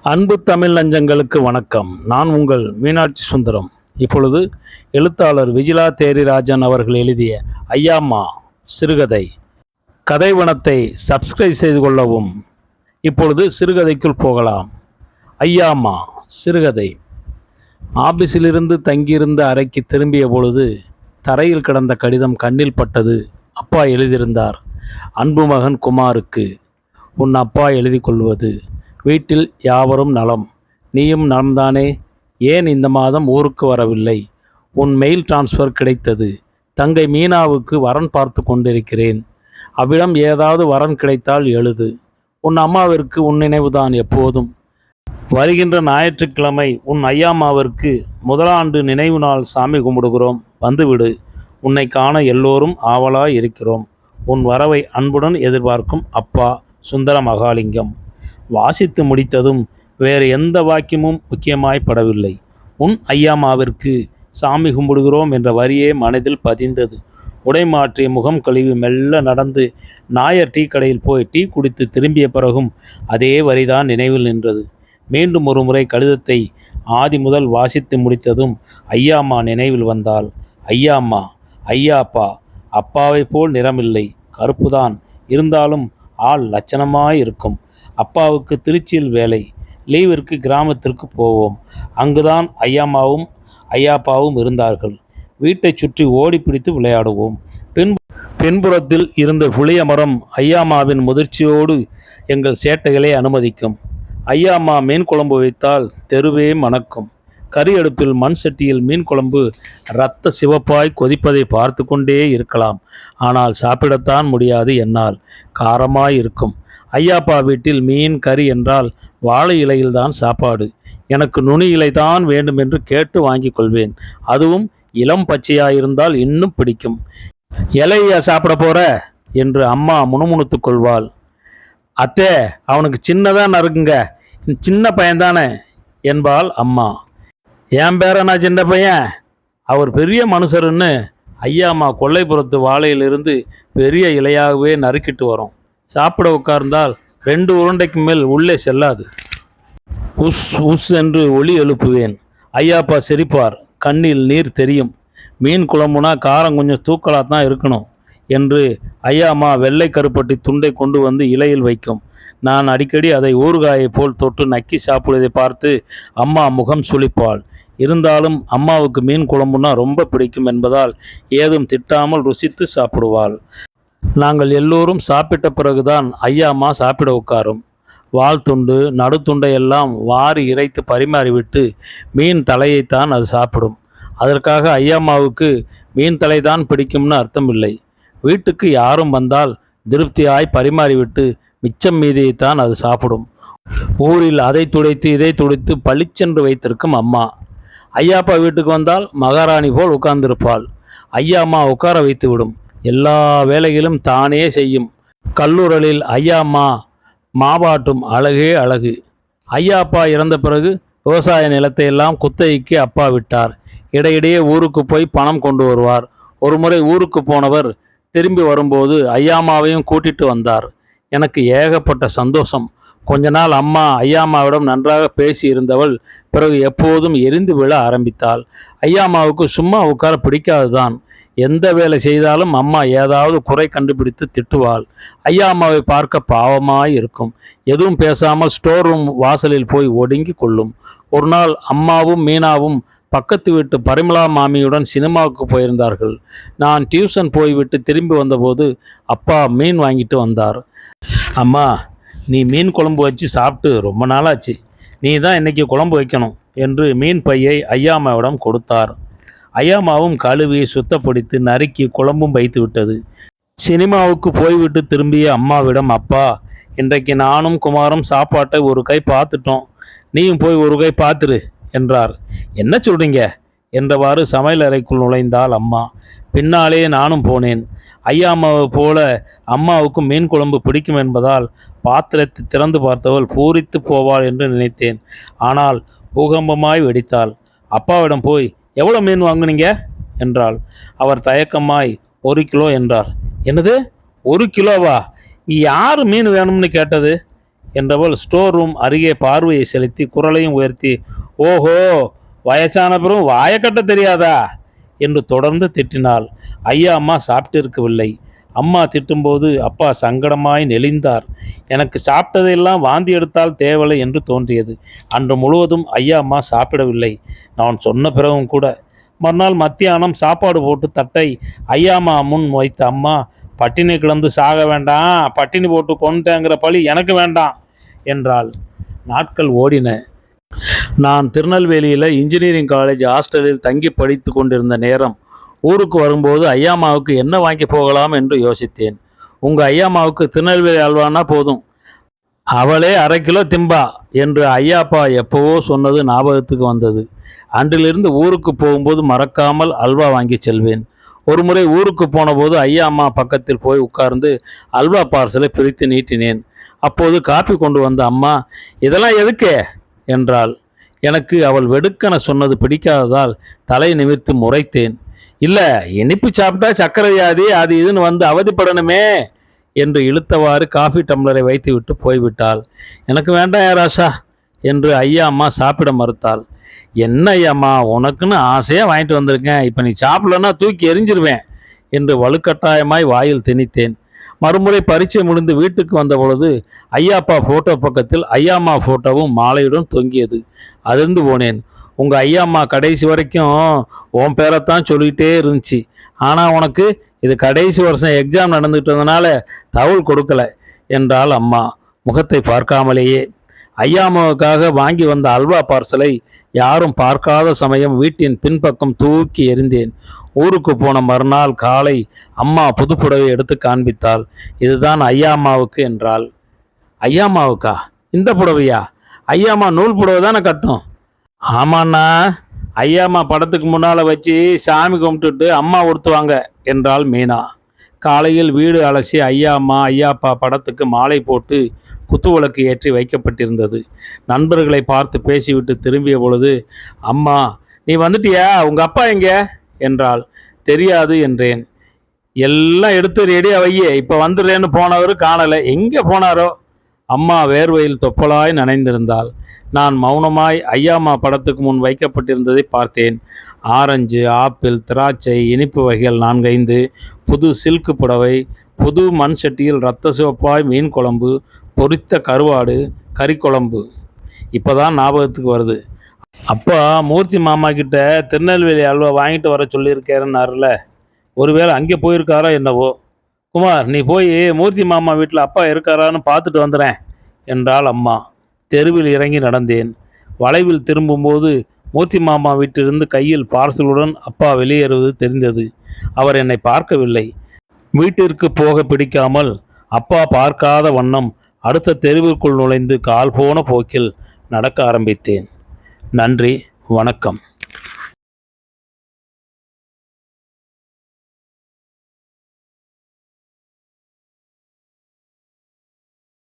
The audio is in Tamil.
அன்பு தமிழ் நஞ்சங்களுக்கு வணக்கம். நான் உங்கள் மீனாட்சி சுந்தரம். இப்பொழுது எழுத்தாளர் விஜிலா தேரிராஜன் அவர்கள் எழுதிய ஐயாம்மா சிறுகதை கதைவனத்தை சப்ஸ்கிரைப் செய்து கொள்ளவும். இப்பொழுது சிறுகதைக்குள் போகலாம். ஐயாம்மா சிறுகதை. ஆபீஸிலிருந்து தங்கியிருந்த அறைக்கு திரும்பிய பொழுது தரையில் கிடந்த கடிதம் கண்ணில் பட்டது. அப்பா எழுதியிருந்தார். அன்பு மகன் குமாருக்கு. உன் அப்பா எழுதி கொள்வது. வீட்டில் யாவரும் நலம். நீயும் நலம்தானே? ஏன் இந்த மாதம் ஊருக்கு வரவில்லை? உன் மெயில் டிரான்ஸ்ஃபர் கிடைத்தது. தங்கை மீனாவுக்கு வரன் பார்த்து கொண்டிருக்கிறேன். அவ்விடம் ஏதாவது வரன் கிடைத்தால் எழுது. உன் அம்மாவிற்கு உன் நினைவுதான் எப்போதும். வருகின்ற ஞாயிற்றுக்கிழமை உன் ஐயாம்மாவிற்கு முதலாண்டு நினைவு நாள். சாமி கும்பிடுகிறோம், வந்துவிடு. உன்னை காண எல்லோரும் ஆவலாய் இருக்கிறோம். உன் வரவை அன்புடன் எதிர்பார்க்கும் அப்பா சுந்தர மகாலிங்கம். வாசித்து முடித்ததும் வேறு எந்த வாக்கியமும் முக்கியமாய்ப்படவில்லை. உன் ஐயாம்மாவிற்கு சாமி கும்பிடுகிறோம் என்ற வரியே மனதில் பதிந்தது. உடை மாற்றி முகம் கழுவி மெல்ல நடந்து நாயர் டீ கடையில் போய் டீ குடித்து திரும்பிய பிறகும் அதே வரிதான் நினைவில் நின்றது. மீண்டும் ஒரு முறை கடிதத்தை ஆதி முதல் வாசித்து முடித்ததும் ஐயாம்மா நினைவில் வந்தாள். ஐயாம்மா, ஐயாப்பா. அப்பாவை போல் நிறமில்லை, கருப்புதான். இருந்தாலும் ஆள் லட்சணமாயிருக்கும். அப்பாவுக்கு திருச்சியில் வேலை. லீவிற்கு கிராமத்திற்கு போவோம். அங்குதான் ஐயாம்மாவும் ஐயாப்பாவும் இருந்தார்கள். வீட்டை சுற்றி ஓடி பிடித்து விளையாடுவோம். பின்புறத்தில் இருந்த புளிய மரம் ஐயாம்மாவின் முதிர்ச்சியோடு எங்கள் சேட்டைகளை அனுமதிக்கும். ஐயாம்மா மீன் குழம்பு வைத்தால் தெருவே மணக்கும். கறி அடுப்பில் மண் சட்டியில் மீன் குழம்பு இரத்த சிவப்பாய் கொதிப்பதை பார்த்து கொண்டே இருக்கலாம். ஆனால் சாப்பிடத்தான் முடியாது. என்னால் காரமாய் இருக்கும். ஐயாப்பா வீட்டில் மீன் கறி என்றால் வாழை இலையில்தான் சாப்பாடு. எனக்கு நுனி இலை தான் வேண்டும் என்று கேட்டு வாங்கி கொள்வேன். அதுவும் இளம் பச்சையாயிருந்தால் இன்னும் பிடிக்கும். இலையா சாப்பிட போற என்று அம்மா முணுமுணுத்து கொள்வாள். அத்தே, அவனுக்கு சின்னதான் நறுக்குங்க, சின்ன பையன்தானே என்பாள் அம்மா. என் பேரனா சின்ன பையன்? அவர் பெரிய மனுஷருன்னு ஐயாம்மா கொல்லைப்புறத்து வாழையிலிருந்து பெரிய இலையாகவே நறுக்கிட்டு வரும். சாப்பிட உட்கார்ந்தால் 2 உருண்டைக்கு மேல் உள்ளே செல்லாது. உஸ் உஸ் என்று ஒலி எழுப்புவேன். ஐயாப்பா சிரிப்பார். கண்ணில் நீர் தெரியும். மீன் குழம்புனா காரம் கொஞ்சம் தூக்கலாக தான் இருக்கணும் என்று ஐயாம்மா வெள்ளை கருப்பட்டி துண்டை கொண்டு வந்து இலையில் வைக்கும். நான் அடிக்கடி அதை ஊறுகாயை போல் தொட்டு நக்கி சாப்பிடுவதை பார்த்து அம்மா முகம் சுளிப்பாள். இருந்தாலும் அம்மாவுக்கு மீன் குழம்புனா ரொம்ப பிடிக்கும் என்பதால் ஏதும் திட்டாமல் ருசித்து சாப்பிடுவாள். நாங்கள் எல்லோரும் சாப்பிட்ட பிறகுதான் ஐயாம்மா சாப்பிட உட்காரும். வால் துண்டு நடுத்துண்டையெல்லாம் வாரி இறைத்து பரிமாறிவிட்டு மீன் தலையைத்தான் அது சாப்பிடும். அதற்காக ஐயாம்மாவுக்கு மீன் தலைதான் பிடிக்கும்னு அர்த்தமில்லை. வீட்டுக்கு யாரும் வந்தால் திருப்தியாய் பரிமாறிவிட்டு மிச்சம் மீதியைத்தான் அது சாப்பிடும். ஊரில் அதை துடைத்து இதை துடைத்து பளிச்சென்று வைத்திருக்கும் அம்மா. ஐயாப்பா வீட்டுக்கு வந்தால் மகாராணி போல் உட்கார்ந்திருப்பாள். ஐயாம்மா உட்கார வைத்து விடும். எல்லா வேலைகளும் தானே செய்யும். கல்லூரலில் ஐயாம்மா மாவாட்டும் அழகே அழகு. ஐயாப்பா இறந்த பிறகு விவசாய நிலத்தை எல்லாம் குத்தகைக்கு அப்பா விட்டார். இடையிடையே ஊருக்கு போய் பணம் கொண்டு வருவார். ஒரு முறை ஊருக்கு போனவர் திரும்பி வரும்போது ஐயாம்மாவையும் கூட்டிட்டு வந்தார். எனக்கு ஏகப்பட்ட சந்தோஷம். கொஞ்ச நாள் அம்மா ஐயாம்மாவிடம் நன்றாக பேசி இருந்தவள் பிறகு எப்போதும் எரிந்து விழ ஆரம்பித்தாள். ஐயாம்மாவுக்கு சும்மா உட்கார பிடிக்காதுதான். எந்த வேலை செய்தாலும் அம்மா ஏதாவது குறை கண்டுபிடித்து திட்டுவாள். ஐயாம்மாவை பார்க்க பாவமாய் இருக்கும். எதுவும் பேசாமல் ஸ்டோர் ரூம் வாசலில் போய் ஒடுங்கி கொள்ளும். ஒரு நாள் அம்மாவும் மீனாவும் பக்கத்து வீட்டு பரிமளா மாமியுடன் சினிமாவுக்கு போயிருந்தார்கள். நான் டியூஷன் போய்விட்டு திரும்பி வந்தபோது அப்பா மீன் வாங்கிட்டு வந்தார். அம்மா, நீ மீன் குழம்பு வச்சு சாப்பிட்டு ரொம்ப நாளாச்சு. நீ தான் இன்னைக்கு குழம்பு வைக்கணும் என்று மீன் பையை ஐயாம்மாவிடம் கொடுத்தார். ஐயாம்மாவும் கழுவி சுத்தப்படுத்தி நறுக்கி குழம்பும் வைத்து விட்டது. சினிமாவுக்கு போய்விட்டு திரும்பிய அம்மாவிடம், அப்பா, இன்றைக்கு நானும் குமாரும் சாப்பாட்டை ஒரு கை பார்த்துட்டோம், நீயும் போய் ஒரு கை பார்த்துரு என்றார். என்ன சொல்றீங்க என்றவாறு சமையல் அறைக்குள் நுழைந்தாள் அம்மா. பின்னாலே நானும் போனேன். ஐயாம்மாவை போல அம்மாவுக்கும் மீன் குழம்பு பிடிக்கும் என்பதால் பாத்திரத்தை திறந்து பார்த்தவள் பூரித்து போவாள் என்று நினைத்தேன். ஆனால் பூகம்பமாய் வெடித்தாள். அப்பாவிடம் போய், எவ்வளோ மீன் வாங்குனீங்க என்றாள். அவர் தயக்கமாய் 1 கிலோ என்றார். என்னது, 1 கிலோவா? யார் மீன் வேணும்னு கேட்டது என்றவள் ஸ்டோர் ரூம் அருகே பார்வையை செலுத்தி குரலையும் உயர்த்தி, ஓஹோ, வயசான பிறகு வாயக்கட்ட தெரியாதா என்று தொடர்ந்து திட்டினாள். ஐயா அம்மா சாப்பிட்டிருக்கவில்லை. அம்மா திட்டும்போது அப்பா சங்கடமாய் நெளிந்தார். எனக்கு சாப்பிட்டதையெல்லாம் வாந்தி எடுத்தால் தேவலை என்று தோன்றியது. அன்று முழுவதும் ஐயா அம்மா சாப்பிடவில்லை. நான் சொன்ன பிறகும் கூட. மறுநாள் மத்தியானம் சாப்பாடு போட்டு தட்டை ஐயா அம்மா முன் வைத்த அம்மா, பட்டினி கிடந்து சாக வேண்டாம், பட்டினி போட்டு கொண்டுட்டேங்கிற பழி எனக்கு வேண்டாம் என்றாள். நாட்கள் ஓடின. நான் திருநெல்வேலியில் இன்ஜினியரிங் காலேஜ் ஹாஸ்டலில் தங்கி படித்து கொண்டிருந்த நேரம் ஊருக்கு வரும்போது ஐயாமாவுக்கு என்ன வாங்கி போகலாம் என்று யோசித்தேன். உங்கள் ஐயாமாவுக்கு திருநெல்வேலி அல்வானா போதும், அவளே 1/2 கிலோ திம்பா என்று ஐயாப்பா எப்போவோ சொன்னது ஞாபகத்துக்கு வந்தது. அன்றிலிருந்து ஊருக்கு போகும்போது மறக்காமல் அல்வா வாங்கி செல்வேன். ஒரு முறை ஊருக்கு போன போது ஐயா அம்மா பக்கத்தில் போய் உட்கார்ந்து அல்வா பார்சலை பிரித்து நீட்டினேன். அப்போது காப்பி கொண்டு வந்த அம்மா, இதெல்லாம் எதுக்கு என்றாள். எனக்கு அவள் வெடுக்கென சொன்னது பிடிக்காததால் தலை நிமிர்த்து முறைத்தேன். இல்லை, இனிப்பு சாப்பிட்டா சர்க்கரை வியாதி அது இதுன்னு வந்து அவதிப்படணுமே என்று இழுத்தவாறு காஃபி டம்ளரை வைத்துவிட்டு போய்விட்டாள். எனக்கு வேண்டாம் ராசா என்று ஐயா அம்மா சாப்பிட மறுத்தாள். என்ன ஐயாம்மா, உனக்குன்னு ஆசையாக வாங்கிட்டு வந்திருக்கேன், இப்போ நீ சாப்பிடலன்னா தூக்கி எரிஞ்சிருவேன் என்று வலுக்கட்டாயமாய் வாயில் திணித்தேன். மறுமுறை பரீட்சை முடிந்து வீட்டுக்கு வந்த பொழுது ஐயாப்பா ஃபோட்டோ பக்கத்தில் ஐயாம்மா ஃபோட்டோவும் மாலையுடன் தொங்கியது. அதிர்ந்து போனேன். உங்கள் ஐயாம்மா கடைசி வரைக்கும் உன் பேரைத்தான் சொல்லிக்கிட்டே இருந்துச்சு. ஆனால் உனக்கு இது கடைசி வருஷம் எக்ஸாம் நடந்துகிட்டதுனால தகவல் கொடுக்கல என்றாள் அம்மா முகத்தை பார்க்காமலேயே. ஐயாம்மாவுக்காக வாங்கி வந்த அல்வா பார்சலை யாரும் பார்க்காத சமயம் வீட்டின் பின்பக்கம் தூக்கி எறிந்தேன். ஊருக்கு போன மறுநாள் காலை அம்மா புதுப்புடவை எடுத்து காண்பித்தாள். இதுதான் ஐயாம்மாவுக்கு என்றாள். ஐயாம்மாவுக்கா? இந்த புடவையா? ஐயாம்மா நூல் புடவை தானே கட்டும். ஆமாண்ணா, ஐயாம்மா படத்துக்கு முன்னால் வச்சு சாமி கும்பிட்டுட்டு அம்மா உடுத்துவாங்க என்றாள் மீனா. காலையில் வீடு அலசி ஐயா அம்மா ஐயாப்பா படத்துக்கு மாலை போட்டு குத்துவிளக்கு ஏற்றி வைக்கப்பட்டிருந்தது. நண்பர்களை பார்த்து பேசிவிட்டு திரும்பிய பொழுது, அம்மா, நீ வந்துட்டியா, உங்கள் அப்பா எங்கே என்றாள். தெரியாது என்றேன். எல்லாம் எடுத்து ரெடியாக வையே, இப்போ வந்துடுறேன்னு போனவர் காணலை, எங்கே போனாரோ? அம்மா வேர்வையில் தொப்பலாய் நனைந்திருந்தாள். நான் மௌனமாய் ஐயாம்மா படத்துக்கு முன் வைக்கப்பட்டிருந்ததை பார்த்தேன். ஆரஞ்சு, ஆப்பிள், திராட்சை, இனிப்பு வகைகள் 4-5, புது சில்கு புடவை, புது மண் சட்டியில் இரத்த சிவப்பாய் மீன் குழம்பு, பொரித்த கருவாடு, கறி குழம்பு. இப்போ தான் ஞாபகத்துக்கு வருது. அப்பா மூர்த்தி மாமா கிட்ட திருநெல்வேலி அல்வா வாங்கிட்டு வர சொல்லியிருக்கேன்னார்ல, ஒருவேளை அங்கே போயிருக்காரோ என்னவோ. குமார், நீ போய் மூர்த்தி மாமா வீட்டில் அப்பா இருக்காரான்னு பார்த்துட்டு வந்துடுறேன் என்றாள் அம்மா. தெருவில் இறங்கி நடந்தேன். வளைவில் திரும்பும்போது மூர்த்தி மாமா வீட்டிலிருந்து கையில் பார்சலுடன் அப்பா வெளியேறுவது தெரிந்தது. அவர் என்னை பார்க்கவில்லை. வீட்டிற்கு போக பிடிக்காமல் அப்பா பார்க்காத வண்ணம் அடுத்த தெருவிற்குள் நுழைந்து கால் போன போக்கில் நடக்க ஆரம்பித்தேன். நன்றி, வணக்கம்.